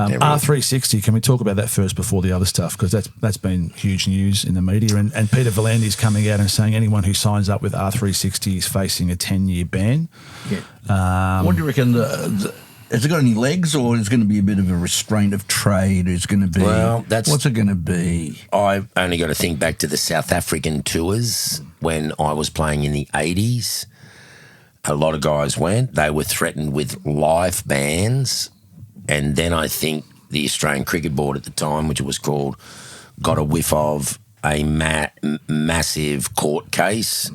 R360, can we talk about that first before the other stuff? Because that's been huge news in the media. And Peter V'landys's coming out and saying anyone who signs up with R360 is facing a 10-year ban. Yeah. What do you reckon? Has it got any legs, or is it going to be a bit of a restraint of trade? Is going to be what's it going to be? I've only got to think back to the South African tours when I was playing in the 80s. A lot of guys went. They were threatened with life bans. And then I think the Australian Cricket Board at the time, which it was called, got a whiff of a massive court case.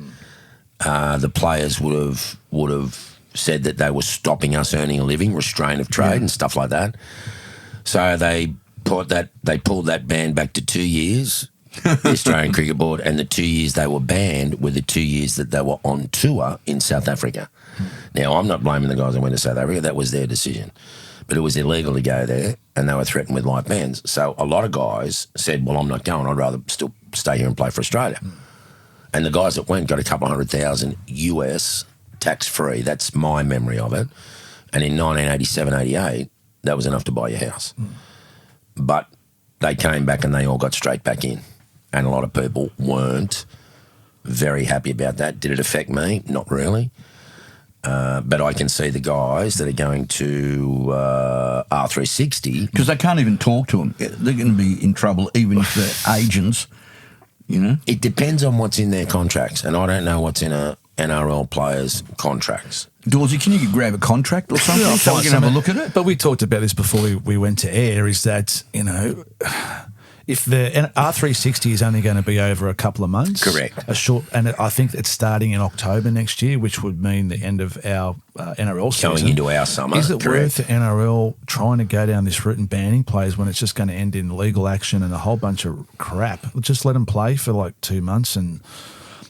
The players would have said that they were stopping us earning a living, restraint of trade and stuff like that. So they pulled that ban back to 2 years, the Australian Cricket Board, and the 2 years they were banned were the 2 years that they were on tour in South Africa. Now, I'm not blaming the guys that went to South Africa. That was their decision. But it was illegal to go there, and they were threatened with life bans. So a lot of guys said, well, I'm not going. I'd rather still stay here and play for Australia. And the guys that went got a couple $100,000 US tax-free. That's my memory of it. And in 1987, 88, that was enough to buy your house. But they came back and they all got straight back in. And a lot of people weren't very happy about that. Did it affect me? Not really. But I can see the guys that are going to R360. Because they can't even talk to them. They're going to be in trouble even if they're agents, you know? It depends on what's in their contracts, and I don't know what's in a NRL players' contracts. Dorsey, can you grab a contract or something so we can have a look at it? But we talked about this before we went to air, is that, you know, if the R360 is only going to be over a couple of months. Correct. And I think it's starting in October next year, which would mean the end of our NRL season. Going into our summer. Is it worth the NRL trying to go down this route and banning players when it's just going to end in legal action and a whole bunch of crap? Just let them play for like 2 months and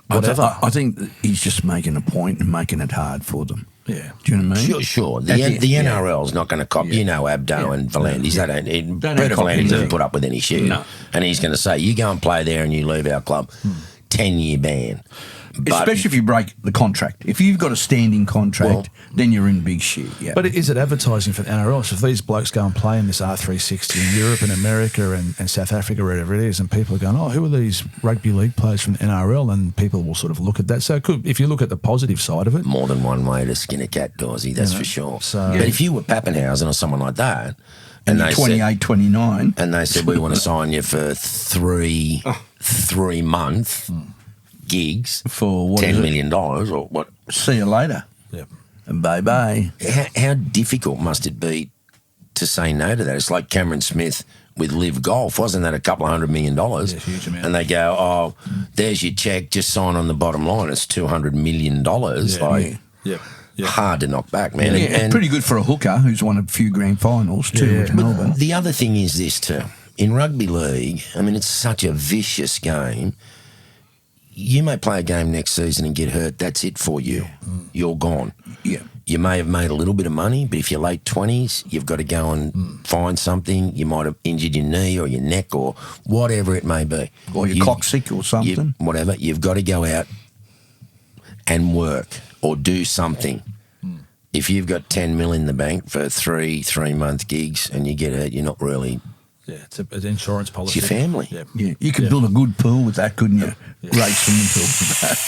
whatever. I think he's just making a point and making it hard for them. Yeah. Do you know what I mean? Sure. The NRL's not going to cop. You know Abdo and V'landys. Peter V'landys doesn't put up with any shit. No. And he's going to say, you go and play there and you leave our club. 10-year ban. But, especially if you break the contract. If you've got a standing contract, then you're in big shit. Yeah. But is it advertising for the NRL? So if these blokes go and play in this R360 in Europe and America and South Africa, wherever it is, and people are going, oh, who are these rugby league players from the NRL? And people will sort of look at that. So if you look at the positive side of it. More than one way to skin a cat, Dorsey, that's for sure. So, but if you were Pappenhausen or someone like that, and you're 28, 29. And they said, we want to sign you for 3 month gigs for what, $10 million or what? See you later. Yep. And bye-bye. How difficult must it be to say no to that? It's like Cameron Smith with Live Golf. Wasn't that a couple $100 million? Yeah, huge amount. And they go, oh, there's your check, just sign on the bottom line. It's $200 million. Hard to knock back, man. Yeah, and pretty good for a hooker who's won a few grand finals too with Melbourne. The other thing is this too. In rugby league, I mean, it's such a vicious game. You may play a game next season and get hurt. That's it for you. You're gone. Yeah. You may have made a little bit of money, but if you're late 20s, you've got to go and find something. You might have injured your knee or your neck or whatever it may be. Or you're coccyx or something. Whatever. You've got to go out and work or do something. If you've got 10 mil in the bank for 3-month gigs and you get hurt, you're not really... Yeah, it's an insurance policy. It's your family. Yeah. You could build a good pool with that, couldn't you? Great swimming pool for that.